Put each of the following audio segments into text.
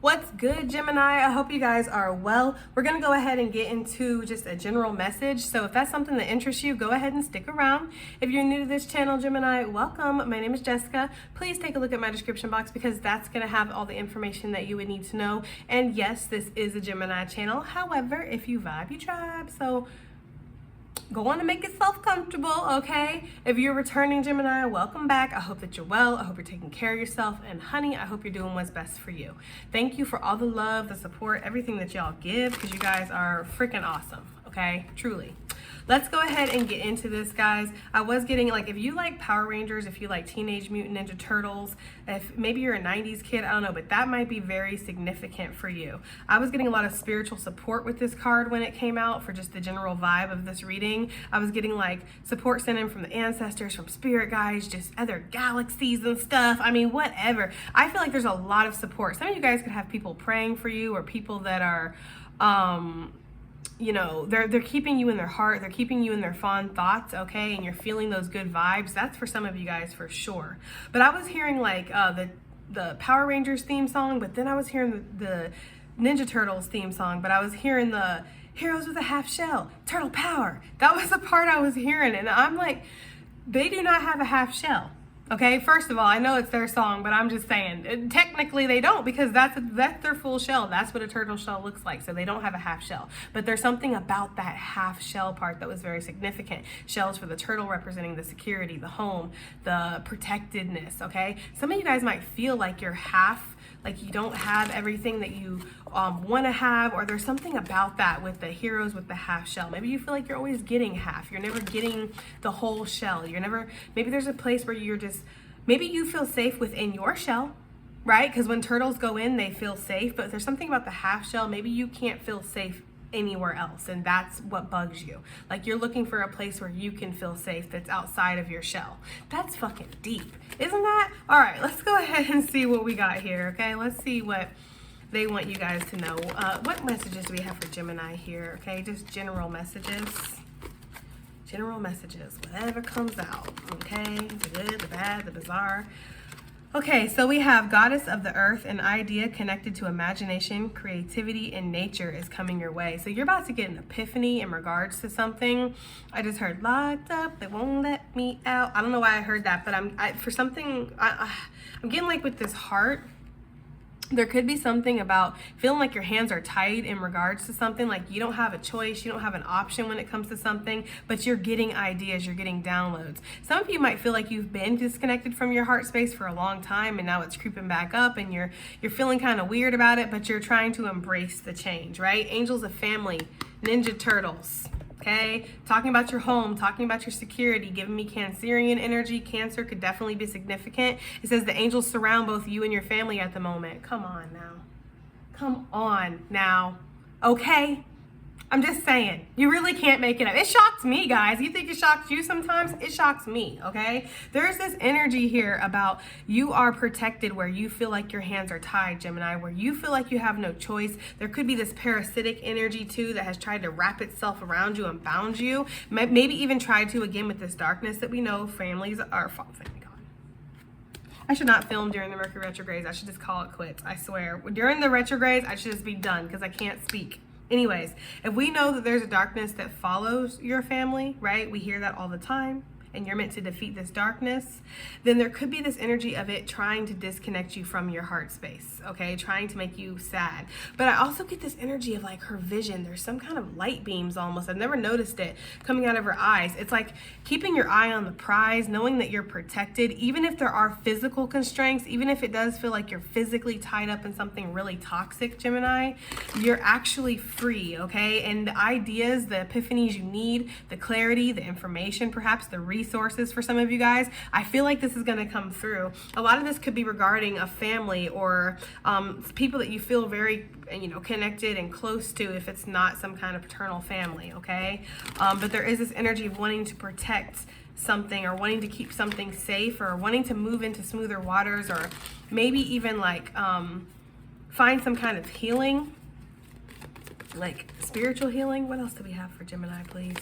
What's good, Gemini? I hope you guys are well. We're going to go ahead and get into just a general message. So if that's something that interests you, go ahead and stick around. If you're new to this channel, Gemini, welcome. My name is Jessica. Please take a look at my description box because that's going to have all the information that you would need to know. And yes, this is a Gemini channel. However, if you vibe, you tribe. So go on and make yourself comfortable, okay? If you're returning, Gemini, welcome back. I hope that you're well. I hope you're taking care of yourself. And honey, I hope you're doing what's best for you. Thank you for all the love, the support, everything that y'all give, because you guys are freaking awesome, okay? Truly. Let's go ahead and get into this, guys. I was getting, like, if you like Power Rangers, if you like Teenage Mutant Ninja Turtles, if maybe you're a 90s kid, I don't know, but that might be very significant for you. I was getting a lot of spiritual support with this card when it came out for just the general vibe of this reading. I was getting, like, support sent in from the ancestors, from spirit guides, just other galaxies and stuff. I mean, whatever. I feel like there's a lot of support. Some of you guys could have people praying for you or people that are, you know, they're keeping you in their heart, they're keeping you in their fond thoughts, okay, and you're feeling those good vibes. That's for some of you guys for sure. But I was hearing like the Power Rangers theme song, but then I was hearing the Ninja Turtles theme song, but I was hearing the Heroes with a Half Shell, Turtle Power. That was the part I was hearing, and I'm like, they do not have a half shell. Okay, first of all, I know it's their song, but I'm just saying, technically they don't, because that's their full shell. That's what a turtle shell looks like, so they don't have a half shell. But there's something about that half shell part that was very significant. Shells for the turtle representing the security, the home, the protectedness, okay? Some of you guys might feel like you're half, like you don't have everything that you want to have, or there's something about that with the heroes with the half shell. Maybe you feel like you're always getting half. You're never getting the whole shell. You're never, maybe there's a place where you're just, maybe you feel safe within your shell, right? Because when turtles go in, they feel safe, but there's something about the half shell. Maybe you can't feel safe anywhere else, and that's what bugs you. Like you're looking for a place where you can feel safe that's outside of your shell. That's fucking deep, isn't that? All right, let's go ahead and see what we got here, okay? Let's see what they want you guys to know. What messages do we have for Gemini here, okay? Just general messages. General messages, whatever comes out, okay? The good, the bad, the bizarre. Okay, so we have Goddess of the Earth, an idea connected to imagination, creativity, and nature is coming your way. So you're about to get an epiphany in regards to something. I just heard locked up, they won't let me out. I don't know why I heard that, but I'm getting like with this heart. There could be something about feeling like your hands are tied in regards to something, like you don't have a choice, you don't have an option when it comes to something, but you're getting ideas, you're getting downloads. Some of you might feel like you've been disconnected from your heart space for a long time and now it's creeping back up and you're feeling kind of weird about it, but you're trying to embrace the change, right? Angels of family, Ninja Turtles. Okay, talking about your home, talking about your security, giving me Cancerian energy. Cancer could definitely be significant. It says the angels surround both you and your family at the moment. Come on now. Come on now. Okay? I'm just saying, you really can't make it up. It shocks me, guys. You think it shocks you sometimes? It shocks me, okay? There's this energy here about you are protected where you feel like your hands are tied, Gemini, where you feel like you have no choice. There could be this parasitic energy, too, that has tried to wrap itself around you and bound you. Maybe even tried to, again, with this darkness that we know families are... I should not film during the Mercury retrogrades. I should just call it quits, I swear. During the retrogrades, I should just be done because I can't speak. Anyways, if we know that there's a darkness that follows your family, right? We hear that all the time. And you're meant to defeat this darkness, then there could be this energy of it trying to disconnect you from your heart space, okay? Trying to make you sad. But I also get this energy of like her vision. There's some kind of light beams almost. I've never noticed it coming out of her eyes. It's like keeping your eye on the prize, knowing that you're protected, even if there are physical constraints, even if it does feel like you're physically tied up in something really toxic, Gemini, you're actually free, okay? And the ideas, the epiphanies you need, the clarity, the information, perhaps the resources for some of you guys, I feel like this is going to come through. A lot of this could be regarding a family or people that you feel very, connected and close to if it's not some kind of paternal family, okay? But there is this energy of wanting to protect something or wanting to keep something safe or wanting to move into smoother waters or maybe even like find some kind of healing, like spiritual healing. What else do we have for Gemini, please?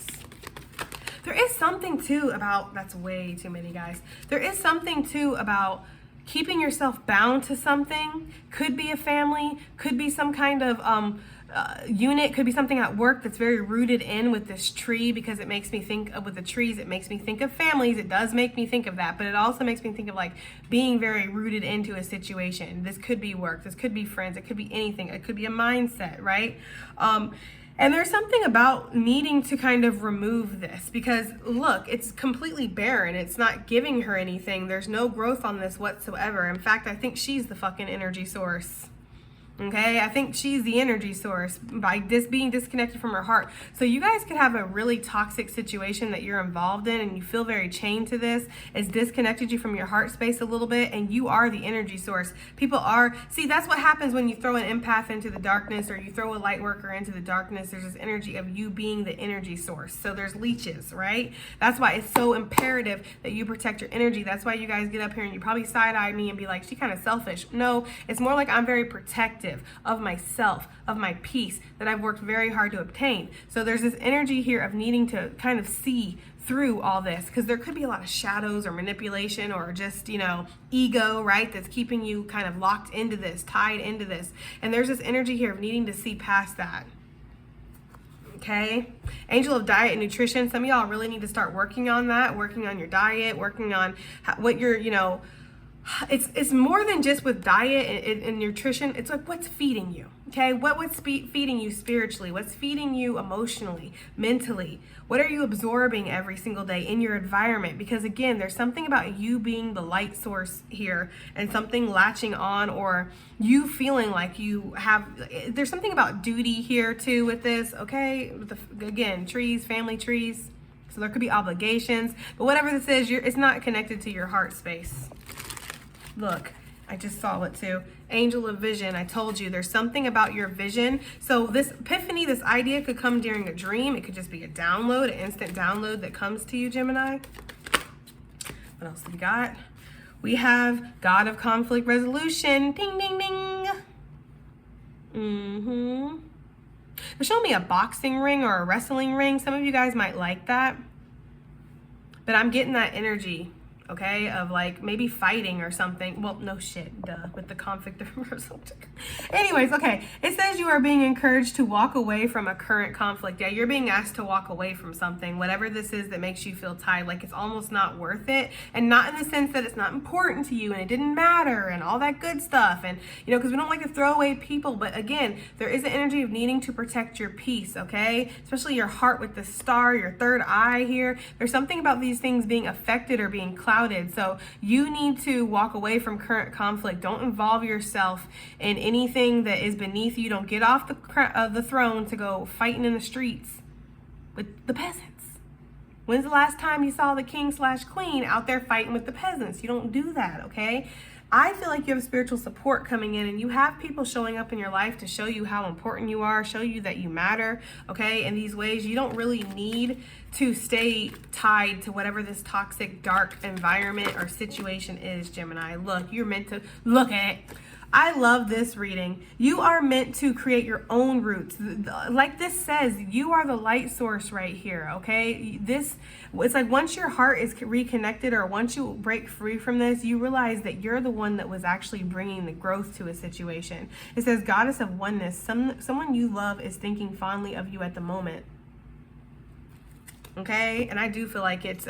There is something too about, that's way too many guys. There is something too about keeping yourself bound to something. Could be a family, could be some kind of unit, could be something at work that's very rooted in with this tree, because it makes me think of, with the trees, it makes me think of families. It does make me think of that, but it also makes me think of like being very rooted into a situation. This could be work, this could be friends, it could be anything, it could be a mindset, right? And there's something about needing to kind of remove this, because look, it's completely barren. It's not giving her anything. There's no growth on this whatsoever. In fact, I think she's the fucking energy source. Okay, I think she's the energy source by being disconnected from her heart. So you guys could have a really toxic situation that you're involved in, and you feel very chained to this. It's disconnected you from your heart space a little bit, and you are the energy source. People are, see, that's what happens when you throw an empath into the darkness, or you throw a light worker into the darkness. There's this energy of you being the energy source. So there's leeches, right? That's why it's so imperative that you protect your energy. That's why you guys get up here and you probably side-eye me and be like, she kind of selfish. No, it's more like I'm very protective of myself, of my peace that I've worked very hard to obtain. So there's this energy here of needing to kind of see through all this, because there could be a lot of shadows or manipulation or just, you know, ego, right? That's keeping you kind of locked into this, tied into this. And there's this energy here of needing to see past that. Okay, Angel of Diet and Nutrition. Some of y'all really need to start working on that, working on your diet, working on what you're, you know, it's more than just with diet and nutrition. It's like, what's feeding you? Okay, what's feeding you spiritually? What's feeding you emotionally, mentally? What are you absorbing every single day in your environment? Because again, there's something about you being the light source here, and something latching on, or you feeling like you have, there's something about duty here too with this, okay? With again, trees, family trees. So there could be obligations, but whatever this is, it's not connected to your heart space. Look, I just saw it too. Angel of Vision. I told you there's something about your vision. So this epiphany, this idea could come during a dream. It could just be a download, an instant download that comes to you, Gemini. What else do we got? We have God of Conflict Resolution. Ding, ding, ding. They're showing me a boxing ring or a wrestling ring. Some of you guys might like that. But I'm getting that energy, okay, of like maybe fighting or something. Well, no shit, duh, with the conflict of reversal. Anyways, okay, it says you are being encouraged to walk away from a current conflict. Yeah, you're being asked to walk away from something, whatever this is that makes you feel tied, like it's almost not worth it. And not in the sense that it's not important to you and it didn't matter and all that good stuff. And, you know, because we don't like to throw away people. But again, there is an energy of needing to protect your peace, okay? Especially your heart with the star, your third eye here. There's something about these things being affected or being clouded. So you need to walk away from current conflict. Don't involve yourself in anything that is beneath you. Don't get off the throne to go fighting in the streets with the peasants. When's the last time you saw the king/queen out there fighting with the peasants? You don't do that, okay? I feel like you have spiritual support coming in, and you have people showing up in your life to show you how important you are, show you that you matter, okay? In these ways, you don't really need to stay tied to whatever this toxic, dark environment or situation is, Gemini. Look, you're meant to look at it. I love this reading. You are meant to create your own roots. Like this says, you are the light source right here, okay? It's like once your heart is reconnected, or once you break free from this, you realize that you're the one that was actually bringing the growth to a situation. It says, Goddess of Oneness, someone you love is thinking fondly of you at the moment. Okay, and I do feel like it's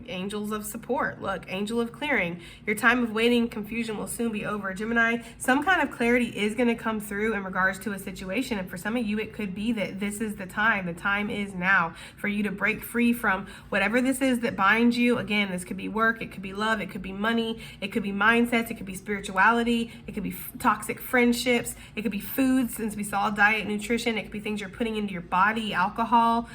angels of support. Look, angel of clearing. Your time of waiting, confusion will soon be over. Gemini, some kind of clarity is going to come through in regards to a situation. And for some of you, it could be that this is the time. The time is now for you to break free from whatever this is that binds you. Again, this could be work, it could be love, it could be money, it could be mindsets, it could be spirituality, it could be toxic friendships, it could be foods, since we saw diet, nutrition, it could be things you're putting into your body, alcohol,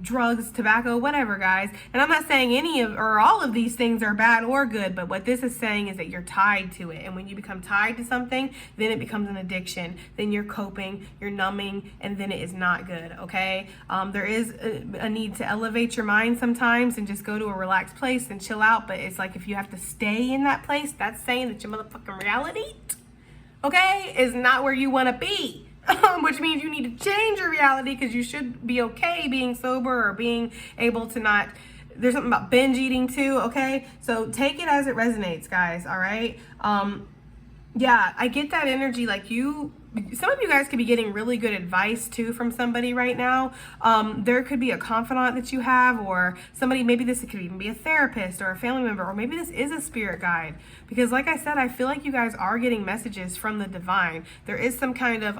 drugs, tobacco, whatever, guys. And I'm not saying any of or all of these things are bad or good, but what this is saying is that you're tied to it. And when you become tied to something, then it becomes an addiction. Then you're coping, you're numbing, and then it is not good, okay? There is a need to elevate your mind sometimes and just go to a relaxed place and chill out. But it's like if you have to stay in that place, that's saying that your motherfucking reality, okay, is not where you want to be. Which means you need to change your reality, because you should be okay being sober or being able to not there's something about binge eating too, okay? So take it as it resonates, guys, all right? Yeah, I get that energy. Like some of you guys could be getting really good advice too from somebody right now. There could be a confidant that you have, or somebody, maybe this could even be a therapist or a family member, or maybe this is a spirit guide. Because like I said, I feel like you guys are getting messages from the divine. There is some kind of,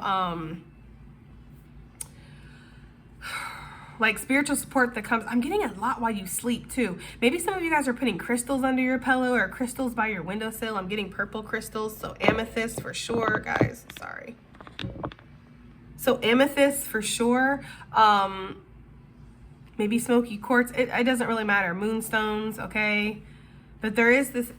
like spiritual support that comes. I'm getting a lot while you sleep too. Maybe some of you guys are putting crystals under your pillow or crystals by your windowsill. I'm getting purple crystals, so amethyst for sure, guys. Sorry. So amethyst for sure. Maybe smoky quartz. It doesn't really matter. Moonstones, okay. But there is this.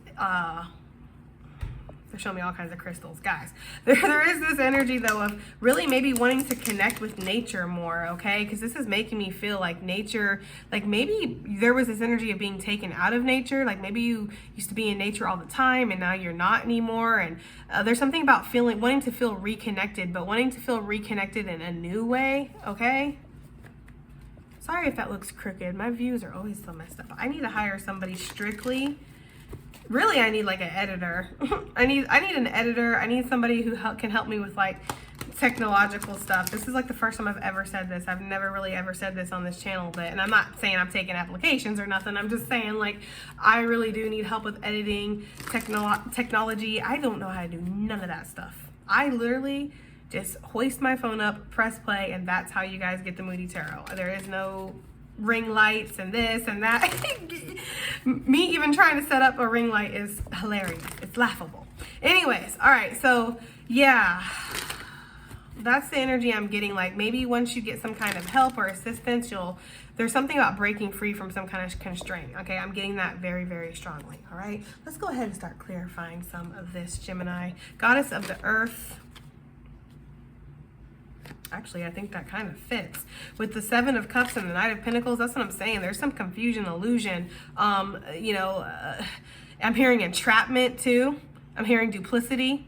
They're showing me all kinds of crystals, guys. There is this energy though of really maybe wanting to connect with nature more, okay? Because this is making me feel like nature, like maybe there was this energy of being taken out of nature. Like maybe you used to be in nature all the time and now you're not anymore. And there's something about wanting to feel reconnected, but wanting to feel reconnected in a new way, okay? Sorry if that looks crooked. My views are always so messed up. I need to hire somebody strictly. Really, I need like an editor. I need an editor. I need somebody who can help me with like technological stuff. This is like the first time I've ever said this. I've never really ever said this on this channel, and I'm not saying I'm taking applications or nothing. I'm just saying like I really do need help with editing, technology. I don't know how to do none of that stuff. I literally just hoist my phone up, press play, and that's how you guys get the Moody Tarot. There is no ring lights and this and that. Me even trying to set up a ring light is hilarious. It's laughable. Anyways, all right, so yeah, that's the energy I'm getting. Like maybe once you get some kind of help or assistance, there's something about breaking free from some kind of constraint. Okay, I'm getting that very, very strongly. All right, let's go ahead and start clarifying some of this, Gemini. Goddess of the earth. Actually, I think that kind of fits with the Seven of Cups and the Knight of Pentacles. That's what I'm saying. There's some confusion, illusion. I'm hearing entrapment too. I'm hearing duplicity.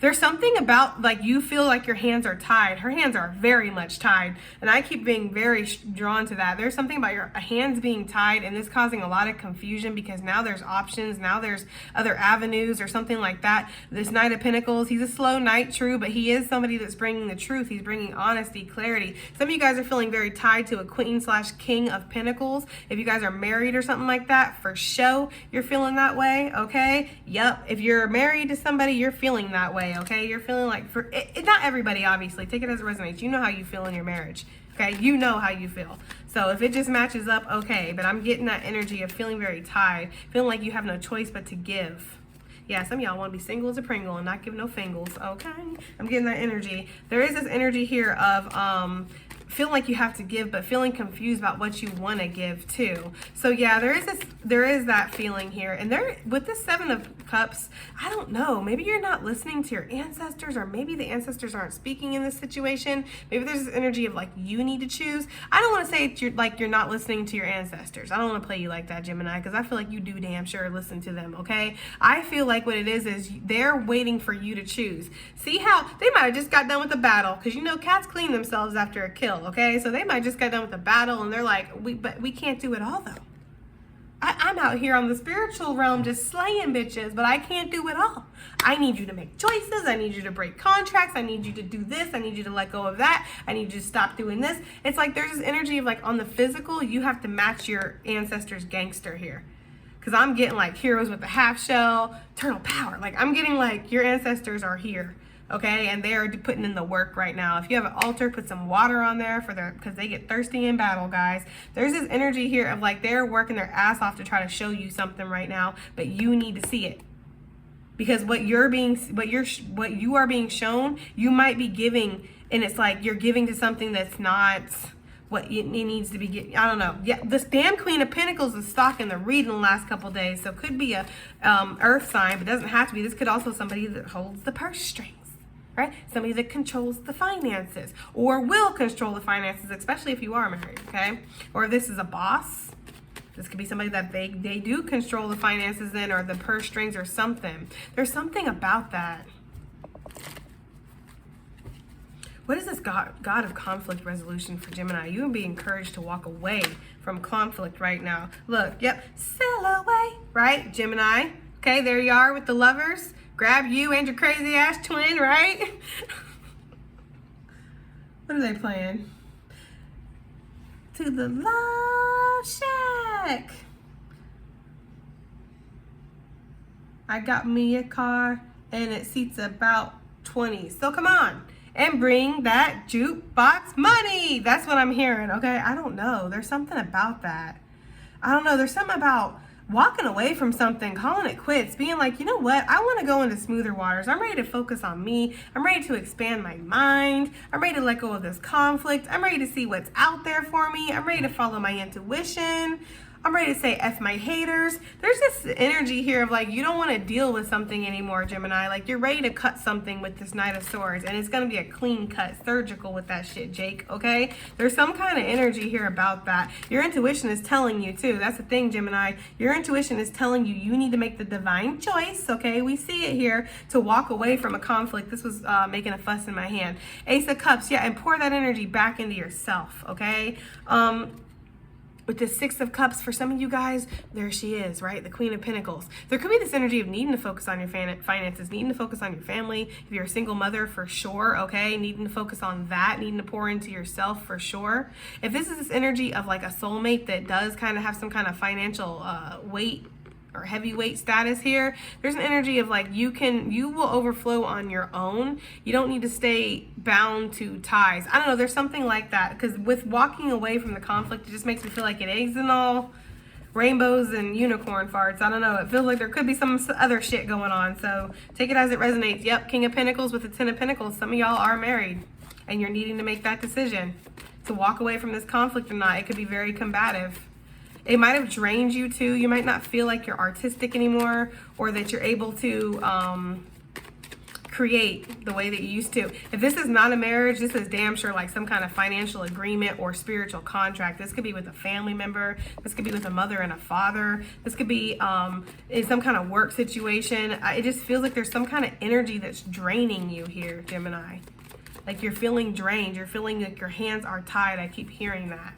There's something about like you feel like your hands are tied. Her hands are very much tied, and I keep being very drawn to that. There's something about your hands being tied, and this causing a lot of confusion because now there's options, now there's other avenues or something like that. This Knight of Pentacles, he's a slow knight, true, but he is somebody that's bringing the truth. He's bringing honesty, clarity. Some of you guys are feeling very tied to a Queen/King of Pentacles. If you guys are married or something like that, for show, you're feeling that way, okay? Yep, if you're married to somebody, you're feeling that way. Okay, you're feeling like not everybody, obviously. Take it as it resonates. You know how you feel in your marriage. Okay, you know how you feel. So if it just matches up, okay. But I'm getting that energy of feeling very tied, feeling like you have no choice but to give. Yeah, some of y'all want to be single as a Pringle and not give no fingles. Okay, I'm getting that energy. There is this energy here of feeling like you have to give, but feeling confused about what you want to give too. So yeah, there is that feeling here. And there, with the Seven of Cups, I don't know, maybe you're not listening to your ancestors, or maybe the ancestors aren't speaking in this situation. Maybe there's this energy of like you need to choose. I don't want to say you're not listening to your ancestors. I don't want to play you like that, Gemini, because I feel like you do damn sure listen to them. Okay, I feel like what it is they're waiting for you to choose. See how they might have just got done with the battle, because you know cats clean themselves after a kill. Okay, so they might just got done with the battle and they're like, but we can't do it all though. I'm out here on the spiritual realm just slaying bitches, but I can't do it all. I need you to make choices. I need you to break contracts. I need you to do this. I need you to let go of that. I need you to stop doing this. It's like there's this energy of like on the physical, you have to match your ancestors' gangster here. Because I'm getting like heroes with the half shell, eternal power. Like I'm getting like your ancestors are here. Okay, and they are putting in the work right now. If you have an altar, put some water on there because they get thirsty in battle, guys. There's this energy here of like they're working their ass off to try to show you something right now, but you need to see it. Because what you are being shown, you might be giving, and it's like you're giving to something that's not what it needs to be. I don't know. Yeah, this damn Queen of Pentacles is stalking the reading the last couple days, so it could be a earth sign, but it doesn't have to be. This could also somebody that holds the purse strings. Right? Somebody that controls the finances or will control the finances, especially if you are married, okay? Or if this is a boss, this could be somebody that they do control the finances in, or the purse strings or something. There's something about that. What is this this God of conflict resolution for Gemini. You would be encouraged to walk away from conflict right now. Look, yep, sail away, right, Gemini? Okay, there you are with the lovers. Grab you and your crazy ass twin, right? What are they playing? To the Love Shack. I got me a car and it seats about 20. So come on and bring that jukebox money. That's what I'm hearing, okay? I don't know. There's something about that. I don't know. There's something about walking away from something, calling it quits, being like, you know what? I want to go into smoother waters. I'm ready to focus on me. I'm ready to expand my mind. I'm ready to let go of this conflict. I'm ready to see what's out there for me. I'm ready to follow my intuition. I'm ready to say F my haters. There's this energy here of like, you don't want to deal with something anymore, Gemini. Like, you're ready to cut something with this Knight of Swords, and it's going to be a clean cut, surgical with that shit, Jake, okay? There's some kind of energy here about that. Your intuition is telling you, too. That's the thing, Gemini. Your intuition is telling you you need to make the divine choice, okay? We see it here, to walk away from a conflict. This was making a fuss in my hand. Ace of Cups, yeah, and pour that energy back into yourself, okay? With the Six of Cups, for some of you guys, there she is, right? The Queen of Pentacles. There could be this energy of needing to focus on your finances, needing to focus on your family. If you're a single mother, for sure, okay? Needing to focus on that, needing to pour into yourself, for sure. If this is this energy of like a soulmate that does kind of have some kind of financial weight or heavyweight status here, there's an energy of like you will overflow on your own. You don't need to stay bound to ties. I don't know, there's something like that, because with walking away from the conflict, it just makes me feel like it ain't all rainbows and unicorn farts. I don't know, it feels like there could be some other shit going on, so take it as it resonates. Yep, King of Pentacles with the Ten of Pentacles. Some of y'all are married and you're needing to make that decision to walk away from this conflict or not. It could be very combative. It might have drained you too. You might not feel like you're artistic anymore, or that you're able to create the way that you used to. If this is not a marriage, this is damn sure like some kind of financial agreement or spiritual contract. This could be with a family member. This could be with a mother and a father. This could be in some kind of work situation. It just feels like there's some kind of energy that's draining you here, Gemini. Like you're feeling drained. You're feeling like your hands are tied. I keep hearing that.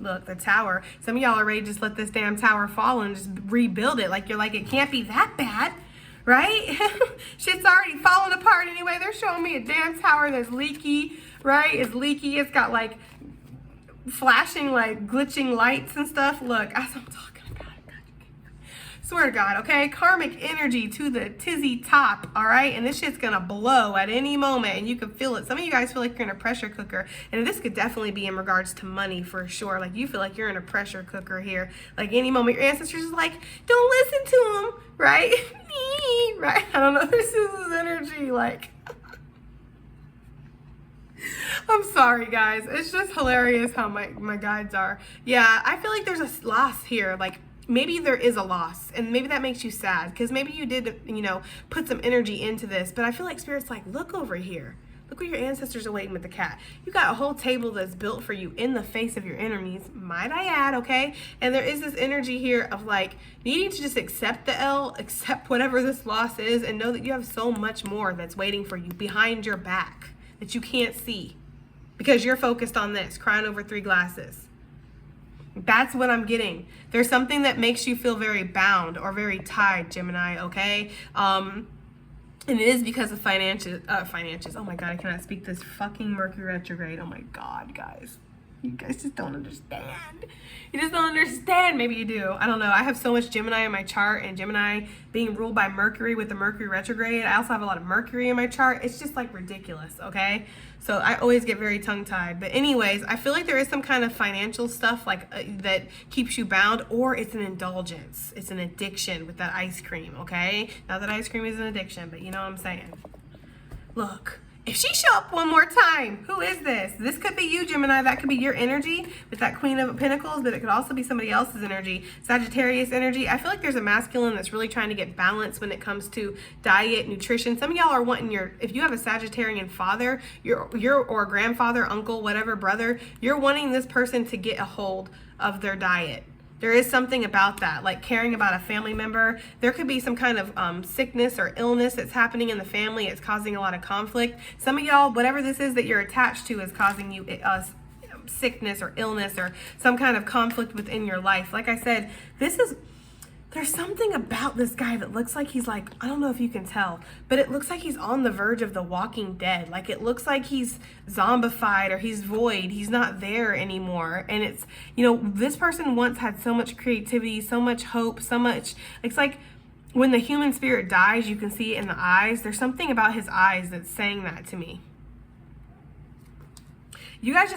Look, the Tower. Some of y'all are ready to just let this damn tower fall and just rebuild it. Like, you're like, it can't be that bad, right? Shit's already falling apart anyway. They're showing me a damn tower that's leaky, right? It's leaky. It's got like flashing, like glitching lights and stuff. Look, as I'm talking about it, swear to God, okay? Karmic energy to the tizzy top, all right? And this shit's gonna blow at any moment, and you can feel it. Some of you guys feel like you're in a pressure cooker, and this could definitely be in regards to money for sure. Like, you feel like you're in a pressure cooker here. Like, any moment, your ancestors is like, don't listen to them, right? Right? I don't know, this is this energy, like... I'm sorry, guys. It's just hilarious how my guides are. Yeah, I feel like there's a loss here. Like, maybe there is a loss, and maybe that makes you sad, because maybe you did, you know, put some energy into this. But I feel like Spirit's like, look over here. Look where your ancestors are waiting with the cat. You got a whole table that's built for you in the face of your enemies, might I add, okay? And there is this energy here of like needing to just accept the L, accept whatever this loss is, and know that you have so much more that's waiting for you behind your back that you can't see, because you're focused on this, crying over 3 glasses. That's what I'm getting. There's something that makes you feel very bound or very tied, Gemini, okay? And it is because of finances. Oh my God, I cannot speak this fucking Mercury retrograde. Oh my God, guys. You guys just don't understand. You just don't understand. Maybe you do. I don't know. I have so much Gemini in my chart, and Gemini being ruled by Mercury with the Mercury retrograde. I also have a lot of Mercury in my chart. It's just like ridiculous, okay? So I always get very tongue-tied. But anyways, I feel like there is some kind of financial stuff like that keeps you bound, or it's an indulgence. It's an addiction with that ice cream, okay? Not that ice cream is an addiction, but you know what I'm saying. Look. If she show up one more time, who is this? This could be you, Gemini. That could be your energy with that Queen of Pentacles, but it could also be somebody else's energy. Sagittarius energy. I feel like there's a masculine that's really trying to get balance when it comes to diet, nutrition. Some of y'all are wanting if you have a Sagittarian father, or a grandfather, uncle, whatever, brother, you're wanting this person to get a hold of their diet, There is something about that, like caring about a family member. There could be some kind of sickness or illness that's happening in the family. It's causing a lot of conflict. Some of y'all, whatever this is that you're attached to, is causing you sickness or illness or some kind of conflict within your life. Like I said, there's something about this guy that looks like he's like, I don't know if you can tell, but it looks like he's on the verge of the Walking Dead. Like it looks like he's zombified or he's void. He's not there anymore. And it's, this person once had so much creativity, so much hope, so much, it's like when the human spirit dies, you can see it in the eyes. There's something about his eyes that's saying that to me. You guys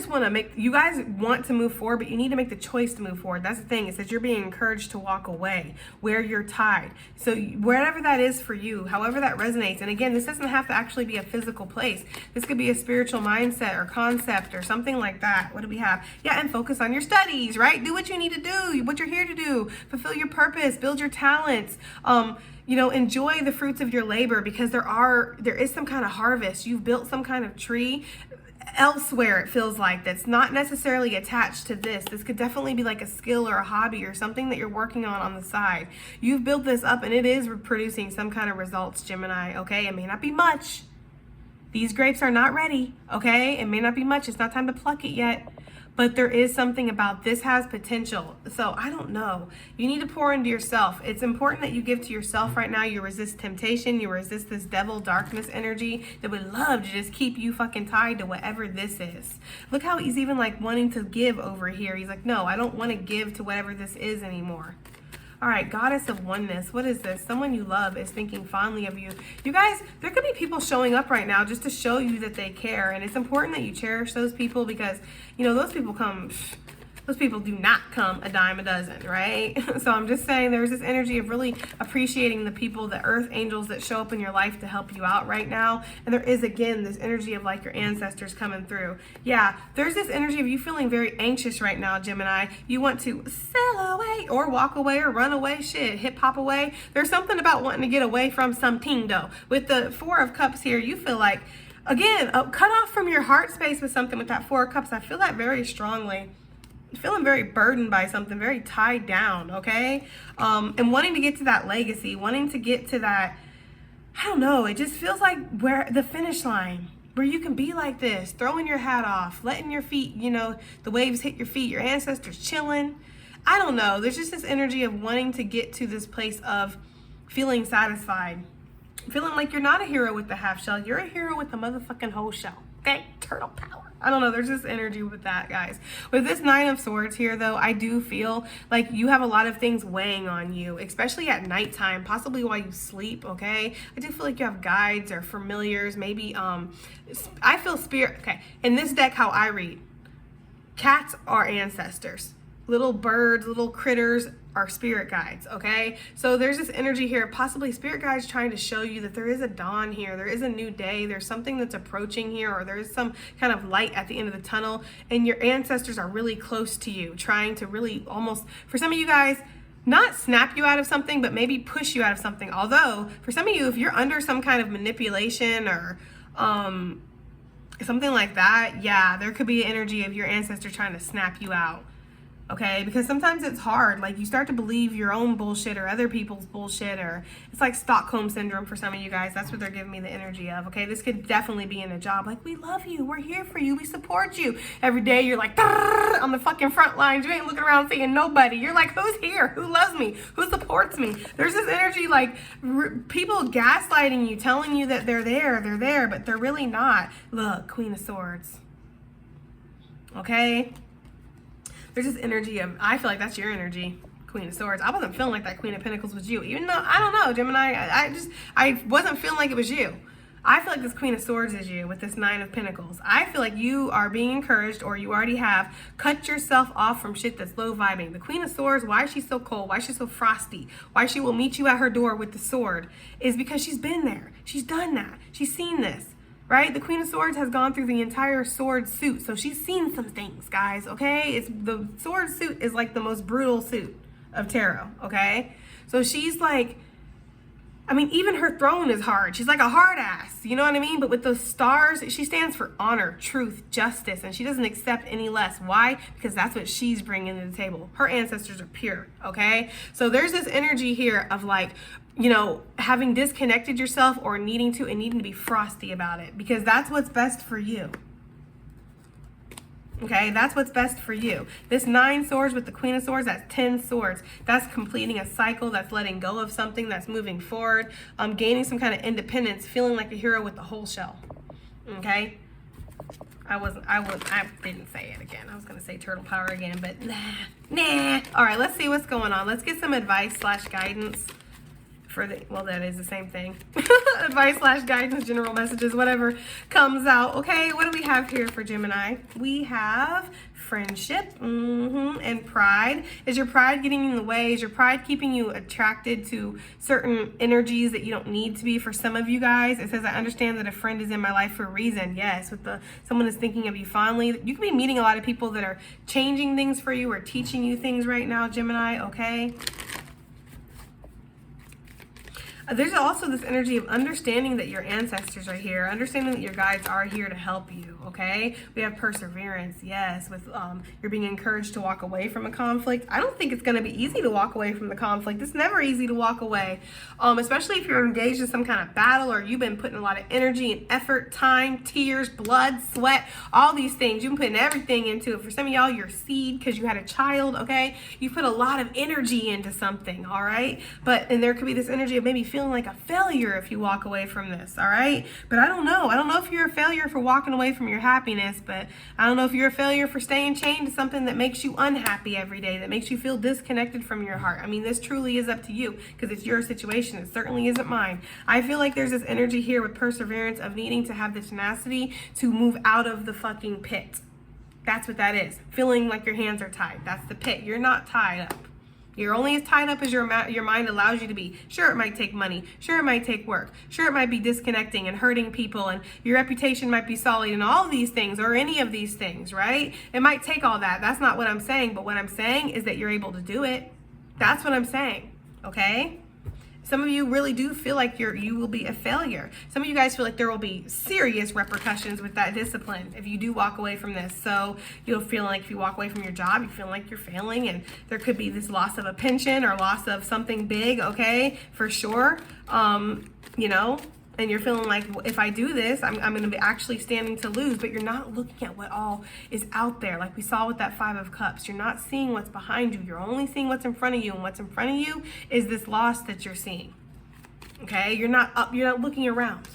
want to move forward, but you need to make the choice to move forward. That's the thing. It says you're being encouraged to walk away where you're tied. So wherever that is for you, however that resonates. And again, this doesn't have to actually be a physical place. This could be a spiritual mindset or concept or something like that. What do we have? Yeah, and focus on your studies, right? Do what you need to do, what you're here to do. Fulfill your purpose, build your talents. Enjoy the fruits of your labor, because there is some kind of harvest. You've built some kind of tree elsewhere, it feels like, that's not necessarily attached to this. This could definitely be like a skill or a hobby or something that you're working on the side. You've built this up and it is producing some kind of results, Gemini, okay? It may not be much. These grapes are not ready, okay? It may not be much. It's not time to pluck it yet. But there is something about this has potential. So I don't know. You need to pour into yourself. It's important that you give to yourself right now. You resist temptation. You resist this devil darkness energy that would love to just keep you fucking tied to whatever this is. Look how he's even like wanting to give over here. He's like, no, I don't want to give to whatever this is anymore. All right, Goddess of Oneness. What is this? Someone you love is thinking fondly of you. You guys, there could be people showing up right now just to show you that they care. And it's important that you cherish those people, because, those people do not come a dime a dozen, right? So I'm just saying there's this energy of really appreciating the people, the earth angels that show up in your life to help you out right now. And there is, again, this energy of like your ancestors coming through. Yeah, there's this energy of you feeling very anxious right now, Gemini. You want to sail away or walk away or run away, hip hop away. There's something about wanting to get away from something though. With the Four of Cups here, you feel like, again, cut off from your heart space with something with that Four of Cups. I feel that very strongly. Feeling very burdened by something, very tied down, okay? And wanting to get to that legacy, wanting to get to that, I don't know, it just feels like where the finish line, where you can be like this, throwing your hat off, letting your feet, the waves hit your feet, your ancestors chilling. I don't know, there's just this energy of wanting to get to this place of feeling satisfied, feeling like you're not a hero with the half shell, you're a hero with the motherfucking whole shell, okay? Turtle power. I don't know, there's this energy with that, guys. With this Nine of Swords here, though, I do feel like you have a lot of things weighing on you, especially at nighttime, possibly while you sleep, okay? I do feel like you have guides or familiars, maybe, I feel spirit, okay, in this deck, how I read, cats are ancestors. Little birds, little critters are spirit guides, okay? So there's this energy here, possibly spirit guides trying to show you that there is a dawn here, there is a new day, there's something that's approaching here, or there is some kind of light at the end of the tunnel, and your ancestors are really close to you, trying to really almost, for some of you guys, not snap you out of something, but maybe push you out of something. Although, for some of you, if you're under some kind of manipulation or something like that, yeah, there could be an energy of your ancestor trying to snap you out. Okay, because sometimes it's hard, like you start to believe your own bullshit or other people's bullshit, or it's like Stockholm syndrome for some of you guys. That's what they're giving me the energy of. Okay, this could definitely be in a job, like, we love you, we're here for you, we support you. Every day you're like on the fucking front lines, you ain't looking around seeing nobody. You're like, who's here, who loves me, who supports me? There's this energy like people gaslighting you, telling you that they're there, but they're really not. Look, Queen of Swords. Okay, there's this energy of, I feel like that's your energy, Queen of Swords. I wasn't feeling like that Queen of Pentacles was you, even though, I don't know, Gemini, I wasn't feeling like it was you. I feel like this Queen of Swords is you with this Nine of Pentacles. I feel like you are being encouraged, or you already have cut yourself off from shit that's low vibing. The Queen of Swords, why is she so cold? Why is she so frosty? Why she will meet you at her door with the sword is because she's been there. She's done that. She's seen this. Right? The Queen of Swords has gone through the entire sword suit. So she's seen some things, guys, okay? The sword suit is like the most brutal suit of tarot, okay? So she's like, I mean, even her throne is hard. She's like a hard ass, you know what I mean? But with those stars, she stands for honor, truth, justice, and she doesn't accept any less. Why? Because that's what she's bringing to the table. Her ancestors are pure, okay? So there's this energy here of like, you know, having disconnected yourself or needing to be frosty about it, because that's what's best for you. Okay, that's what's best for you. This 9 swords with the Queen of Swords, that's 10 swords. That's completing a cycle, that's letting go of something, that's moving forward, gaining some kind of independence, feeling like a hero with the whole shell. Okay? I didn't say it again. I was going to say turtle power again, but nah. All right, let's see what's going on. Let's get some advice / guidance. Well, that is the same thing. Advice / guidance, general messages, whatever comes out. Okay, what do we have here for Gemini? We have friendship and pride. Is your pride getting in the way? Is your pride keeping you attracted to certain energies that you don't need to be? For some of you guys, it says, I understand that a friend is in my life for a reason. Yes, with someone is thinking of you fondly. You could be meeting a lot of people that are changing things for you or teaching you things right now, Gemini, okay? There's also this energy of understanding that your ancestors are here, understanding that your guides are here to help you, okay? We have perseverance, yes, with you're being encouraged to walk away from a conflict. I don't think it's going to be easy to walk away from the conflict. It's never easy to walk away, especially if you're engaged in some kind of battle or you've been putting a lot of energy and effort, time, tears, blood, sweat, all these things. You've been putting everything into it. For some of y'all, your seed, because you had a child, okay? You put a lot of energy into something, all right? And there could be this energy of maybe feeling like a failure if you walk away from this, all right? But I don't know if you're a failure for walking away from your happiness, but I don't know if you're a failure for staying chained to something that makes you unhappy every day, that makes you feel disconnected from your heart. I mean, this truly is up to you because it's your situation. It certainly isn't mine. I feel like there's this energy here with perseverance of needing to have the tenacity to move out of the fucking pit. That's what that is. Feeling like your hands are tied. That's the pit. You're not tied up. You're only as tied up as your mind allows you to be. Sure, it might take money. Sure, it might take work. Sure, it might be disconnecting and hurting people, and your reputation might be sullied and all these things, or any of these things, right? It might take all that. That's not what I'm saying, but what I'm saying is that you're able to do it. That's what I'm saying, okay? Some of you really do feel like you will be a failure. Some of you guys feel like there will be serious repercussions with that discipline if you do walk away from this. So you'll feel like if you walk away from your job, you feel like you're failing, and there could be this loss of a pension or loss of something big, okay, for sure. You know, and you're feeling like, well, if I do this, I'm going to be actually standing to lose, but you're not looking at what all is out there. Like we saw with that 5 of Cups, you're not seeing what's behind you. You're only seeing what's in front of you, and what's in front of you is this loss that you're seeing. Okay, you're not looking around.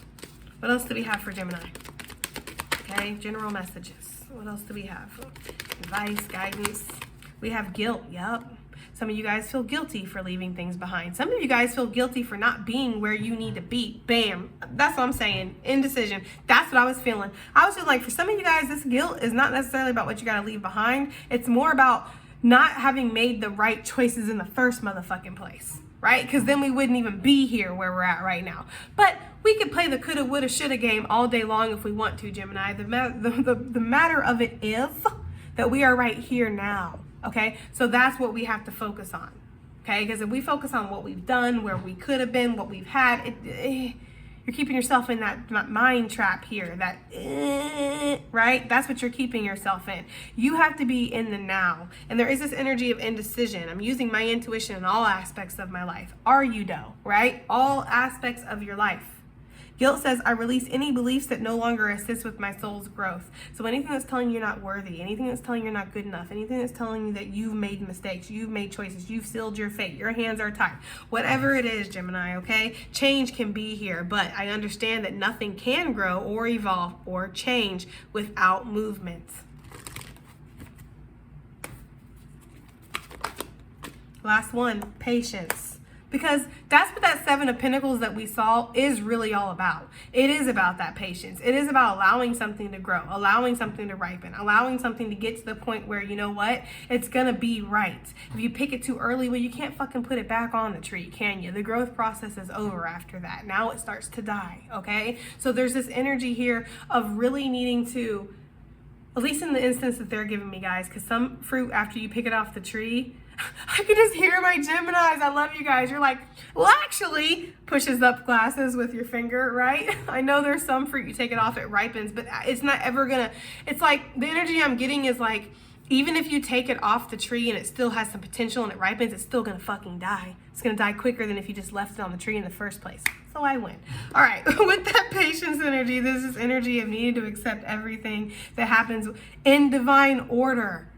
What else do we have for Gemini? Okay, general messages. What else do we have? Advice, guidance. We have guilt. Yep. Some of you guys feel guilty for leaving things behind. Some of you guys feel guilty for not being where you need to be. Bam. That's what I'm saying. Indecision. That's what I was feeling. I was feeling like for some of you guys, this guilt is not necessarily about what you got to leave behind. It's more about not having made the right choices in the first motherfucking place, right? Because then we wouldn't even be here where we're at right now. But we could play the coulda, woulda, shoulda game all day long if we want to, Gemini. The matter of it is that we are right here now. Okay, so that's what we have to focus on. Okay, because if we focus on what we've done, where we could have been, what we've had, you're keeping yourself in that mind trap here. Right? That's what you're keeping yourself in. You have to be in the now. And there is this energy of indecision. I'm using my intuition in all aspects of my life. Are you though? Right? All aspects of your life. Guilt says, I release any beliefs that no longer assist with my soul's growth. So anything that's telling you you're not worthy, anything that's telling you you're not good enough, anything that's telling you that you've made mistakes, you've made choices, you've sealed your fate, your hands are tied. Whatever it is, Gemini, okay? Change can be here, but I understand that nothing can grow or evolve or change without movement. Last one, patience. Because that's what that 7 of Pentacles that we saw is really all about. It is about that patience. It is about allowing something to grow, allowing something to ripen, allowing something to get to the point where, you know what, it's going to be right. If you pick it too early, well, you can't fucking put it back on the tree, can you? The growth process is over after that. Now it starts to die, okay? So there's this energy here of really needing to, at least in the instance that they're giving me, guys, because some fruit, after you pick it off the tree, I can just hear my Geminis. I love you guys. You're like, well, actually, pushes up glasses with your finger, right? I know there's some fruit, you take it off, it ripens, but it's not ever gonna, it's like, the energy I'm getting is like, even if you take it off the tree and it still has some potential and it ripens, it's still gonna fucking die. It's gonna die quicker than if you just left it on the tree in the first place. So I win. All right, with that patience energy, this is energy of needing to accept everything that happens in divine order,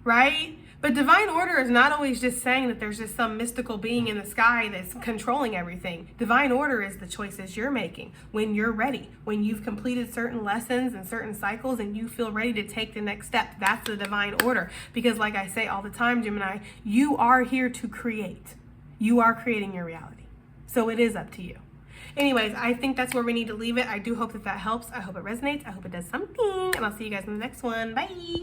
right? But divine order is not always just saying that there's just some mystical being in the sky that's controlling everything. Divine order is the choices you're making when you're ready, when you've completed certain lessons and certain cycles and you feel ready to take the next step. That's the divine order. Because like I say all the time, Gemini, you are here to create. You are creating your reality. So it is up to you. Anyways, I think that's where we need to leave it. I do hope that helps. I hope it resonates. I hope it does something. And I'll see you guys in the next one. Bye.